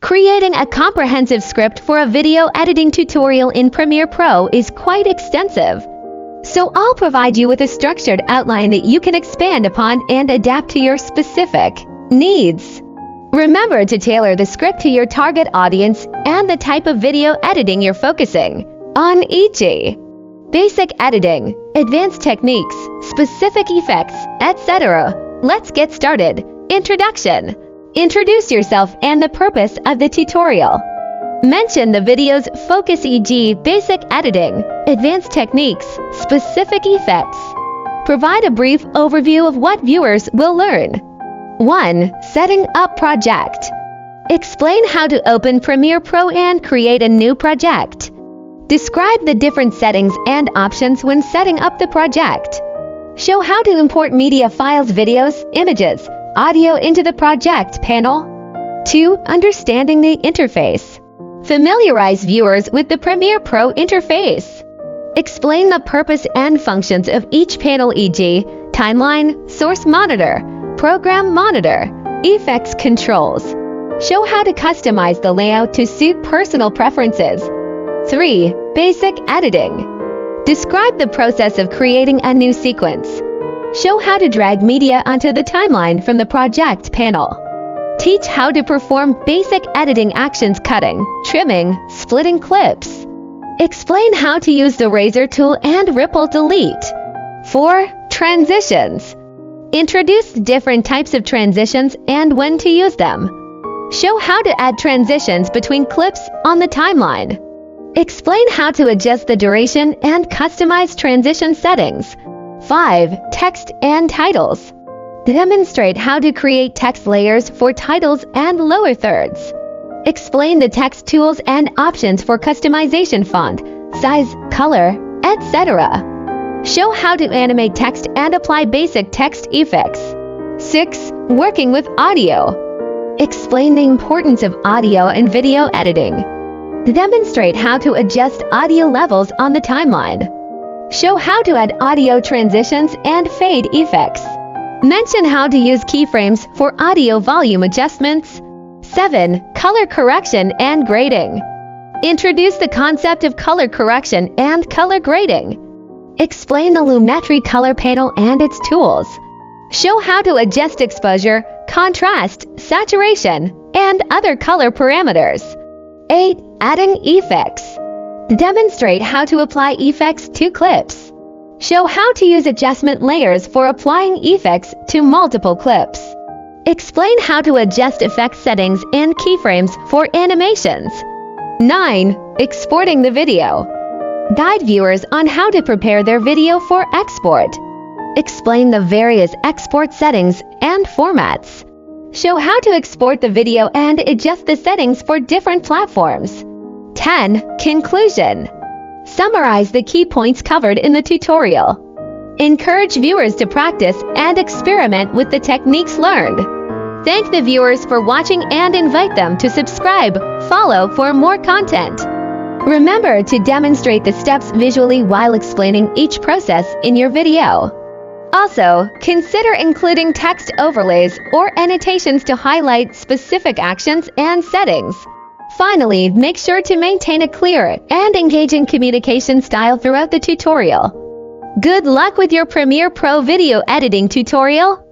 Creating a comprehensive script for a video editing tutorial in Premiere Pro is quite extensive. So I'll provide you with a structured outline that you can expand upon and adapt to your specific needs. Remember to tailor the script to your target audience and the type of video editing you're focusing on, e.g. basic editing, advanced techniques, specific effects, etc. Let's get started. Introduction. Introduce yourself and the purpose of the tutorial. Mention the video's focus, e.g. basic editing, advanced techniques, specific effects. Provide a brief overview of what viewers will learn. 1. Setting up project. Explain how to open Premiere Pro and create a new project. Describe the different settings and options when setting up the project. Show how to import media files, videos, images, audio into the project panel. 2. Understanding the interface. Familiarize viewers with the Premiere Pro interface. Explain the purpose and functions of each panel, e.g. timeline, source monitor, program monitor, effects controls. Show how to customize the layout to suit personal preferences. 3. Basic editing. Describe the process of creating a new sequence. Show how to drag media onto the timeline from the project panel. Teach how to perform basic editing actions: cutting, trimming, splitting clips. Explain how to use the razor tool and ripple delete. 4. Transitions. Introduce different types of transitions and when to use them. Show how to add transitions between clips on the timeline. Explain how to adjust the duration and customize transition settings. 5. Text and titles. Demonstrate how to create text layers for titles and lower thirds. Explain the text tools and options for customization: font, size, color, etc. Show how to animate text and apply basic text effects. 6. Working with audio. Explain the importance of audio and video editing. Demonstrate how to adjust audio levels on the timeline. Show how to add audio transitions and fade effects. Mention how to use keyframes for audio volume adjustments. 7. Color correction and grading. Introduce the concept of color correction and color grading. Explain the Lumetri color panel and its tools. Show how to adjust exposure, contrast, saturation, and other color parameters. 8. Adding effects. Demonstrate how to apply effects to clips. Show how to use adjustment layers for applying effects to multiple clips. Explain how to adjust effect settings and keyframes for animations. 9. Exporting the video. Guide viewers on how to prepare their video for export. Explain the various export settings and formats. Show how to export the video and adjust the settings for different platforms. 10. Conclusion. Summarize the key points covered in the tutorial. Encourage viewers to practice and experiment with the techniques learned. Thank the viewers for watching and invite them to subscribe, follow for more content. Remember to demonstrate the steps visually while explaining each process in your video. Also, consider including text overlays or annotations to highlight specific actions and settings. Finally, make sure to maintain a clear and engaging communication style throughout the tutorial. Good luck with your Premiere Pro video editing tutorial!